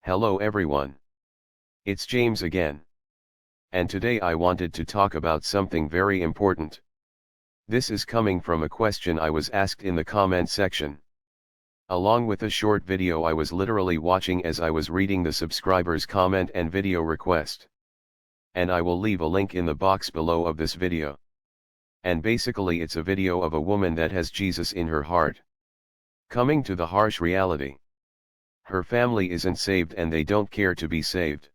Hello everyone. It's James again. And today I wanted to talk about something very important. This is coming from a question I was asked in the comment section. Along with a short video I was literally watching as I was reading the subscriber's comment and video request. And I will leave a link in the box below of this video. And basically it's a video of a woman that has Jesus in her heart. Coming to the harsh reality. Her family isn't saved and they don't care to be saved.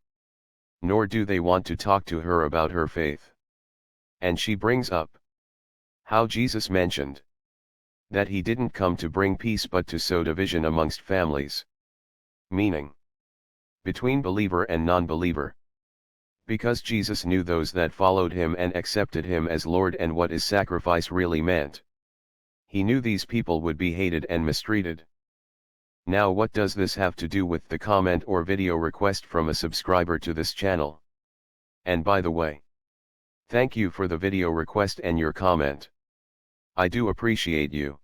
Nor do they want to talk to her about her faith. And she brings up how Jesus mentioned that he didn't come to bring peace but to sow division amongst families. Meaning, between believer and non-believer. Because Jesus knew those that followed him and accepted him as Lord and what his sacrifice really meant. He knew these people would be hated and mistreated. Now what does this have to do with the comment or video request from a subscriber to this channel? And by the way, thank you for the video request and your comment. I do appreciate you.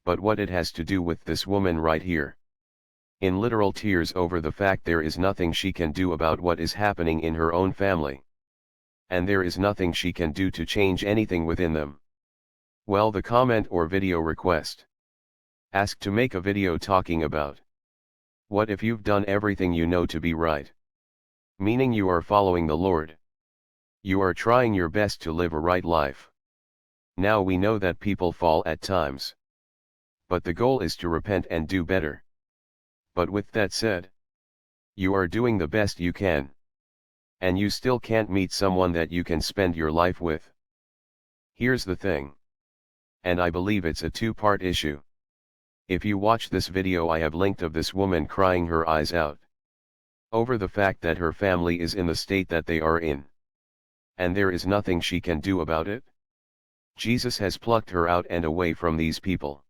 But what it has to do with this woman right here? In literal tears over the fact there is nothing she can do about what is happening in her own family. And there is nothing she can do to change anything within them. Well, the comment or video request asked to make a video talking about what if you've done everything you know to be right? Meaning you are following the Lord. You are trying your best to live a right life. Now we know that people fall at times. But the goal is to repent and do better. But with that said, you are doing the best you can. And you still can't meet someone that you can spend your life with. Here's the thing. And I believe it's a two-part issue. If you watch this video I have linked of this woman crying her eyes out over the fact that her family is in the state that they are in. And there is nothing she can do about it. Jesus has plucked her out and away from these people.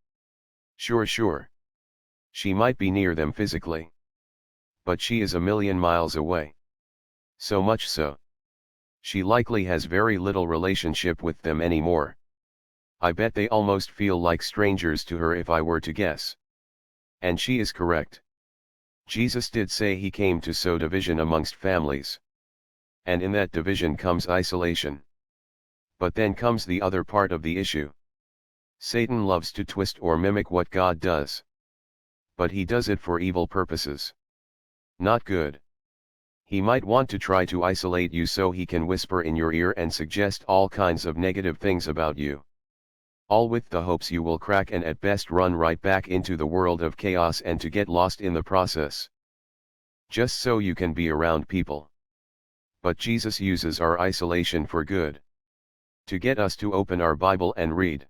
Sure. She might be near them physically. But she is a million miles away. So much so. She likely has very little relationship with them anymore. I bet they almost feel like strangers to her if I were to guess. And she is correct. Jesus did say he came to sow division amongst families. And in that division comes isolation. But then comes the other part of the issue. Satan loves to twist or mimic what God does. But he does it for evil purposes. Not good. He might want to try to isolate you so he can whisper in your ear and suggest all kinds of negative things about you. All with the hopes you will crack and at best run right back into the world of chaos and to get lost in the process. Just so you can be around people. But Jesus uses our isolation for good. To get us to open our Bible and read.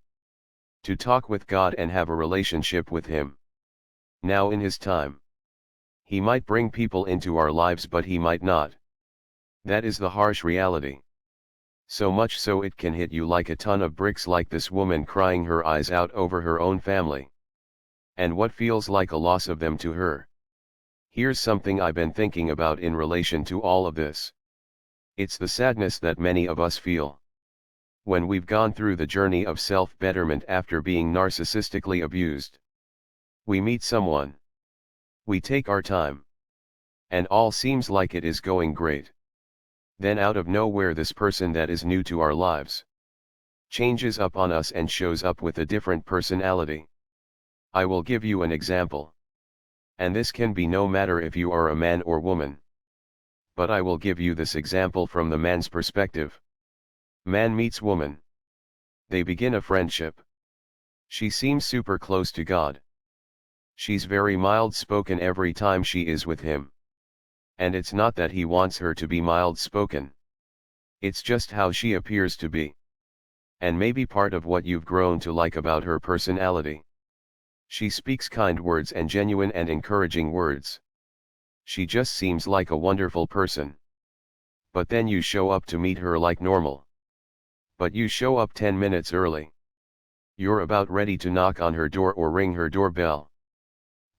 To talk with God and have a relationship with Him. Now in His time. He might bring people into our lives but He might not. That is the harsh reality. So much so it can hit you like a ton of bricks, like this woman crying her eyes out over her own family. And what feels like a loss of them to her. Here's something I've been thinking about in relation to all of this. It's the sadness that many of us feel. When we've gone through the journey of self-betterment after being narcissistically abused. We meet someone. We take our time. And all seems like it is going great. Then out of nowhere this person that is new to our lives changes up on us and shows up with a different personality. I will give you an example. And this can be no matter if you are a man or woman. But I will give you this example from the man's perspective. Man meets woman. They begin a friendship. She seems super close to God. She's very mild-spoken every time she is with him. And it's not that he wants her to be mild-spoken. It's just how she appears to be. And maybe part of what you've grown to like about her personality. She speaks kind words and genuine and encouraging words. She just seems like a wonderful person. But then you show up to meet her like normal. But you show up 10 minutes early. You're about ready to knock on her door or ring her doorbell.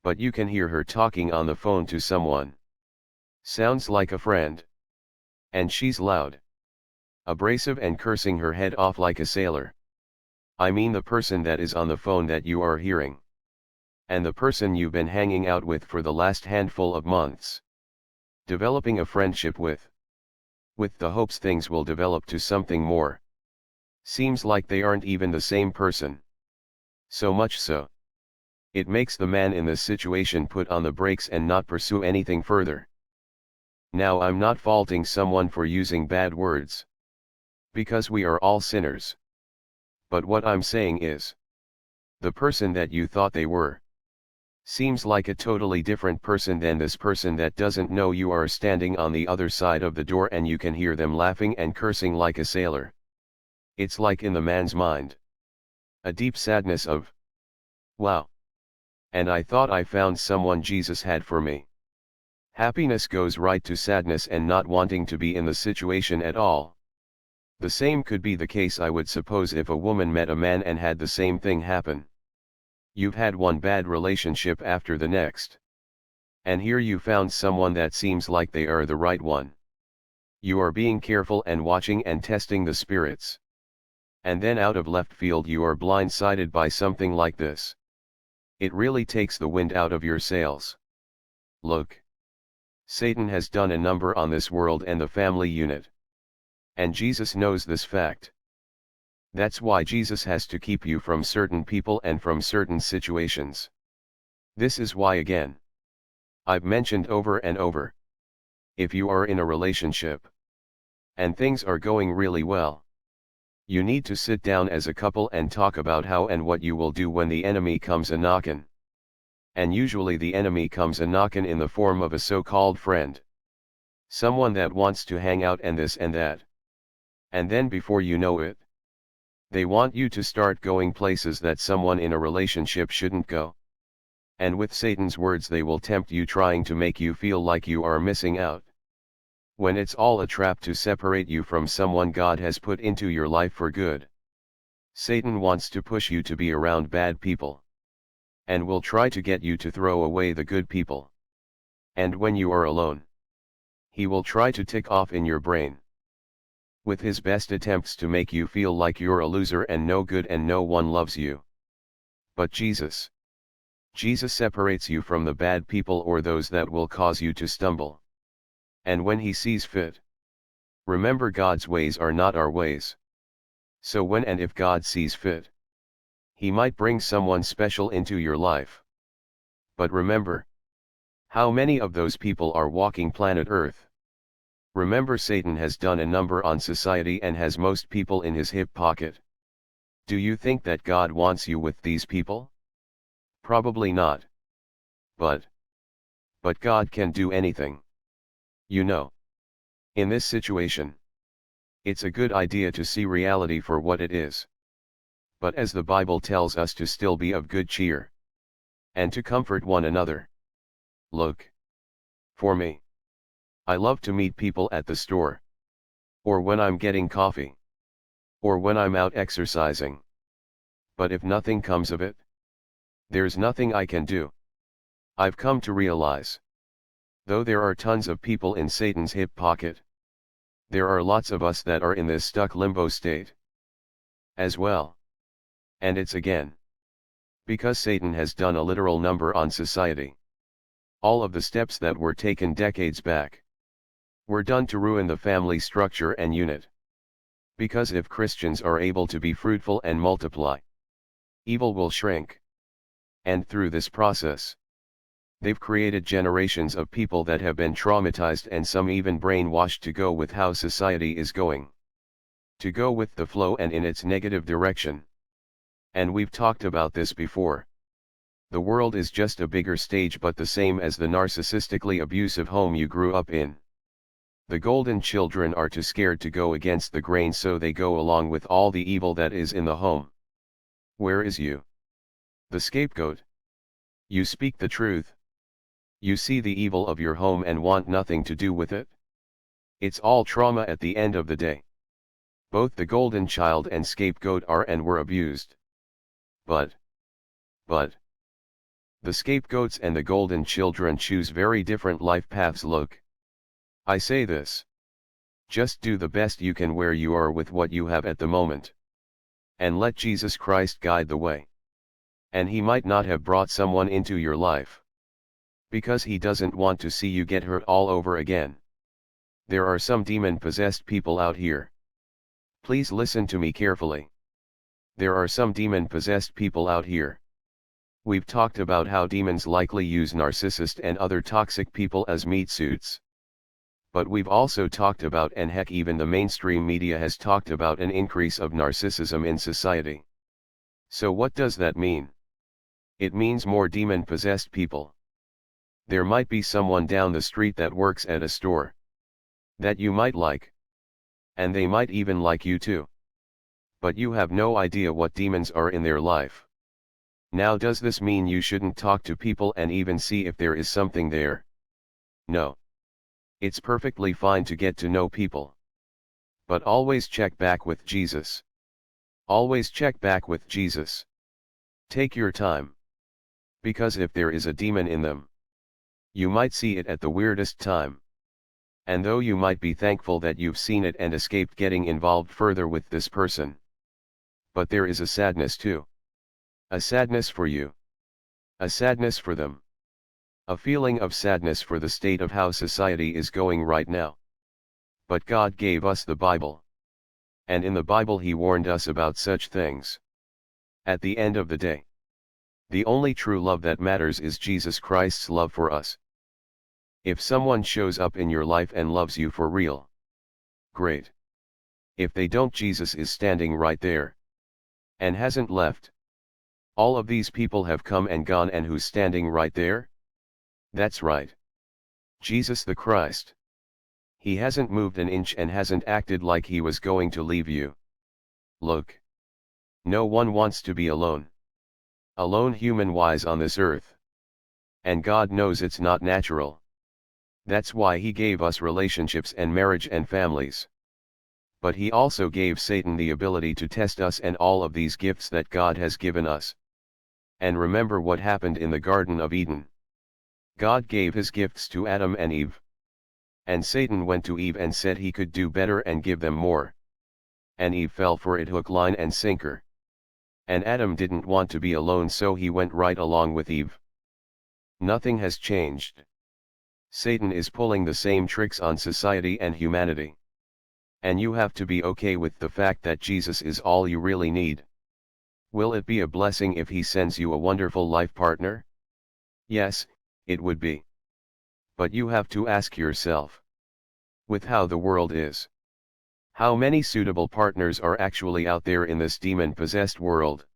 But you can hear her talking on the phone to someone. Sounds like a friend. And she's loud. Abrasive and cursing her head off like a sailor. I mean the person that is on the phone that you are hearing. and the person you've been hanging out with for the last handful of months. Developing a friendship with the hopes things will develop to something more. Seems like they aren't even the same person. So much so, it makes the man in this situation put on the brakes and not pursue anything further. Now I'm not faulting someone for using bad words, because we are all sinners. But what I'm saying is, the person that you thought they were seems like a totally different person than this person that doesn't know you are standing on the other side of the door and you can hear them laughing and cursing like a sailor. It's like in the man's mind, a deep sadness of, wow. And I thought I found someone Jesus had for me. Happiness goes right to sadness and not wanting to be in the situation at all. The same could be the case, I would suppose, if a woman met a man and had the same thing happen. You've had one bad relationship after the next. And here you found someone that seems like they are the right one. You are being careful and watching and testing the spirits. And then out of left field you are blindsided by something like this. It really takes the wind out of your sails. Look. Satan has done a number on this world and the family unit. And Jesus knows this fact. That's why Jesus has to keep you from certain people and from certain situations. This is why, again, I've mentioned over and over. If you are in a relationship, and things are going really well, you need to sit down as a couple and talk about how and what you will do when the enemy comes a knockin'. And usually the enemy comes a knockin' in the form of a so-called friend. Someone that wants to hang out and this and that. And then before you know it, they want you to start going places that someone in a relationship shouldn't go. And with Satan's words, they will tempt you, trying to make you feel like you are missing out, when it's all a trap to separate you from someone God has put into your life for good. Satan wants to push you to be around bad people, and will try to get you to throw away the good people. And when you are alone, he will try to tick off in your brain, with his best attempts to make you feel like you're a loser and no good and no one loves you. But Jesus separates you from the bad people or those that will cause you to stumble. And when he sees fit, remember, God's ways are not our ways. So when and if God sees fit, he might bring someone special into your life. But remember, how many of those people are walking planet Earth? Remember, Satan has done a number on society and has most people in his hip pocket. Do you think that God wants you with these people? Probably not. But God can do anything. You know. In this situation, it's a good idea to see reality for what it is. But as the Bible tells us, to still be of good cheer, and to comfort one another. Look. For me, I love to meet people at the store, or when I'm getting coffee, or when I'm out exercising. But if nothing comes of it, there's nothing I can do. I've come to realize, though there are tons of people in Satan's hip pocket, there are lots of us that are in this stuck limbo state as well. And it's again because Satan has done a literal number on society. All of the steps that were taken decades back were done to ruin the family structure and unit. Because if Christians are able to be fruitful and multiply, evil will shrink. And through this process, they've created generations of people that have been traumatized and some even brainwashed to go with how society is going. To go with the flow and in its negative direction. And we've talked about this before. The world is just a bigger stage, but the same as the narcissistically abusive home you grew up in. The golden children are too scared to go against the grain, so they go along with all the evil that is in the home. Where is you, the scapegoat? You speak the truth. You see the evil of your home and want nothing to do with it. It's all trauma at the end of the day. Both the golden child and scapegoat are and were abused. But the scapegoats and the golden children choose very different life paths. Look. I say this. Just do the best you can where you are with what you have at the moment. And let Jesus Christ guide the way. And he might not have brought someone into your life because he doesn't want to see you get hurt all over again. There are some demon-possessed people out here. Please listen to me carefully. There are some demon-possessed people out here. We've talked about how demons likely use narcissists and other toxic people as meat suits. But we've also talked about, and heck, even the mainstream media has talked about, an increase of narcissism in society. So what does that mean? It means more demon-possessed people. There might be someone down the street that works at a store that you might like. And they might even like you too. But you have no idea what demons are in their life. Now, does this mean you shouldn't talk to people and even see if there is something there? No. It's perfectly fine to get to know people. But always check back with Jesus. Always check back with Jesus. Take your time. Because if there is a demon in them, you might see it at the weirdest time. And though you might be thankful that you've seen it and escaped getting involved further with this person, but there is a sadness too. A sadness for you. A sadness for them. A feeling of sadness for the state of how society is going right now. But God gave us the Bible. And in the Bible He warned us about such things. At the end of the day, the only true love that matters is Jesus Christ's love for us. If someone shows up in your life and loves you for real, great. If they don't, Jesus is standing right there. And hasn't left. All of these people have come and gone, and who's standing right there? That's right. Jesus the Christ. He hasn't moved an inch and hasn't acted like He was going to leave you. Look. No one wants to be alone. Alone human-wise on this earth. And God knows it's not natural. That's why He gave us relationships and marriage and families. But He also gave Satan the ability to test us and all of these gifts that God has given us. And remember what happened in the Garden of Eden. God gave His gifts to Adam and Eve. And Satan went to Eve and said he could do better and give them more. And Eve fell for it hook, line and sinker. And Adam didn't want to be alone, so he went right along with Eve. Nothing has changed. Satan is pulling the same tricks on society and humanity. And you have to be okay with the fact that Jesus is all you really need. Will it be a blessing if He sends you a wonderful life partner? Yes, it would be. But you have to ask yourself, with how the world is, how many suitable partners are actually out there in this demon-possessed world?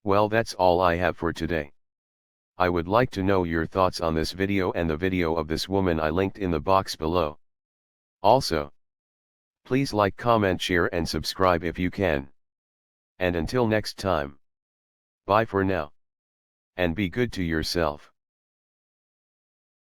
Well, that's all I have for today. I would like to know your thoughts on this video and the video of this woman I linked in the box below. Also, please like, comment, share and subscribe if you can. And until next time, bye for now. And be good to yourself.